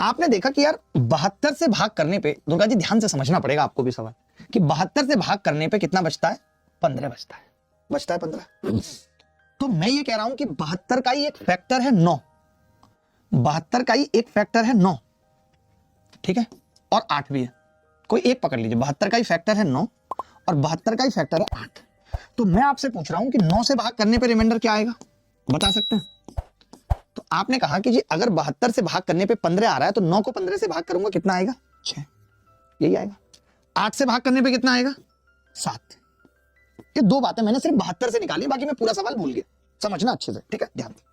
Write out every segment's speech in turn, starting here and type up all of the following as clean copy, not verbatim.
आपने देखा कि यार 72 से भाग करने पे, दुर्गा जी ध्यान से समझना पड़ेगा आपको भी सवाल, कि 72 से भाग करने पे कितना बचता है? 15 बचता है। बचता है 15। तो मैं ये कह रहा हूं कि 72 का ही एक फैक्टर है 9, 72 का ही एक फैक्टर है 9, ठीक है, और 8 भी है, कोई एक पकड़ लीजिए। 72 का ही फैक्टर है 9 और 72 का ही फैक्टर है 8। तो मैं आपसे पूछ रहा हूं कि 9 से भाग करने पे रिमाइंडर क्या आएगा, बता सकते हैं? तो आपने कहा कि जी अगर 72 से भाग करने पे 15 आ रहा है तो 9 को 15 से भाग करूंगा, कितना आएगा? 6, यही आएगा। 8 से भाग करने पे कितना आएगा? 7। ये दो बातें मैंने सिर्फ 72 से निकाली, बाकी मैं पूरा सवाल भूल गया, समझना अच्छे से, ठीक है, ध्यान से।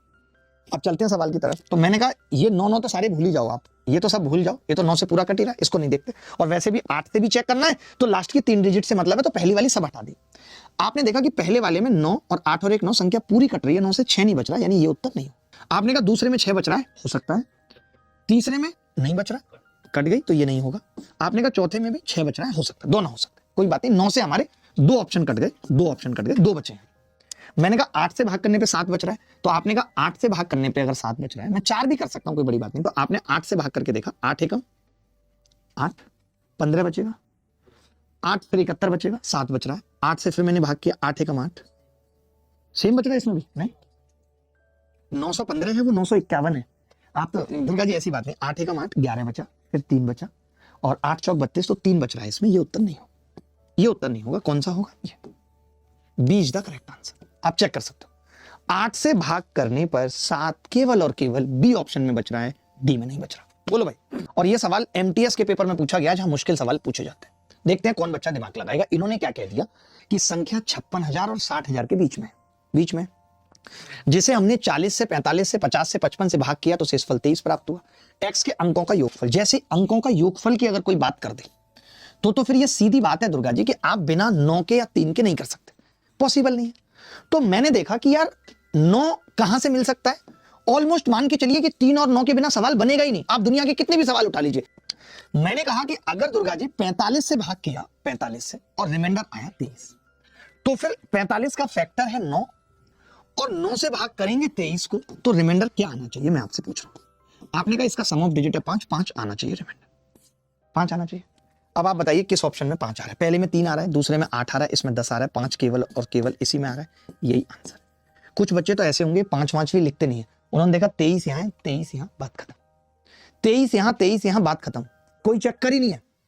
अब चलते हैं सवाल की तरफ। तो मैंने कहा ये 9 तो सारे भूल ही जाओ आप, ये तो सब भूल जाओ, ये तो 9 से पूरा कट ही रहा है, इसको नहीं देखते। और वैसे भी 8 से भी चेक करना है तो लास्ट की 3 डिजिट से मतलब है, तो पहली वाली सब हटा दी। आपने देखा कि पहले वाले में 9 और 8 और 1 9 संख्या पूरी कट रही है, 9 से 6 नहीं बच रहा, यानी ये उत्तर नहीं। आपने कहा दूसरे में 6 बच रहा है, हो सकता है। तीसरे में नहीं बच रहा, कट गई, तो ये नहीं होगा। आपने कहा चौथे में भी 6 बच रहा है, हो सकता है, दोनों हो सकता है, कोई बात नहीं। 9 से हमारे 2 ऑप्शन कट गए, 2 ऑप्शन कट गए, 2 बचे हैं। मैंने कहा 8 से भाग करने पे 7 बच रहा है, तो आपने कहा 8 से भाग करने पे अगर 7 बच रहा है, मैं 4 भी कर सकता हूं, कोई बड़ी बात नहीं। तो आपने 8 से भाग करके देखा, 8 एकम 8, 15 बचेगा, 8 फिर 71 बचेगा, 7 बच रहा है। 8 से फिर मैंने भाग किया, 8 एकम 8, सेम बच रहा है इसमें भी, नहीं 915 है वो 951 है। आप तो दुर्गा जी ऐसी बात नहीं, 8 एकम 8, 11 बचा, फिर 3 बचा, और 8 चौक 32, तो 3 बच रहा है इसमें। ये उत्तर नहीं होगा, ये उत्तर नहीं होगा। कौन सा होगा? ये B is the correct answer. आप चेक कर सकते हो, 8 से भाग करने पर 7 केवल और केवल बी ऑप्शन में बच रहा है, डी में नहीं बच रहा। बोलो भाई। और ये सवाल एमटीएस के पेपर में पूछा गया, जहां मुश्किल सवाल पूछे जाते हैं। देखते हैं कौन बच्चा दिमाग लगाएगा। इन्होंने क्या कह दिया कि संख्या 56,000 और 60,000 के बीच में जिसे हमने 40 से 45 से 50 से 55 से भाग किया तो शेषफल 23 प्राप्त हुआ। एक्स के अंकों का योगफल, जैसे अंकों का योगफल की अगर कोई बात कर दे तो फिर ये सीधी बात है दुर्गा जी कि आप बिना 9 के या 3 के नहीं कर सकते, पॉसिबल नहीं है। तो मैंने देखा कि यार 9 कहां से मिल सकता है? ऑलमोस्ट मान के चलिए कि 3 और 9 के बिना सवाल बनेगा ही नहीं। आप दुनिया के कितने भी सवाल उठा लीजिए। मैंने कहा कि अगर दुर्गा जी 45 से भाग किया, 45 से, और रिमाइंडर आया 23, तो फिर 45 का फैक्टर है 9 और 9 से भाग करेंगे 23 को, तो रिमाइंडर क्या आना चाहिए? मैं आपसे पूछ रहा हूं। आपने कहा इसका सम ऑफ डिजिट है 5, 5 आना चाहिए, रिमाइंडर 5 आना चाहिए। अब आप बताइए किस ऑप्शन में 5 आ रहा है? पहले में 3 आ रहा है, दूसरे में 8 आ रहा है, इसमें 10 आ रहा है, 5 केवल और केवल इसी में आ रहा है, यही आंसर। कुछ बच्चे तो ऐसे होंगे 5 भी लिखते नहीं है, उन्होंने देखा 23 यहां है, 23 यहां, बात खत्म। 23 यहां, 23 यहां, बात खत्म, कोई चक्कर ही नहीं है।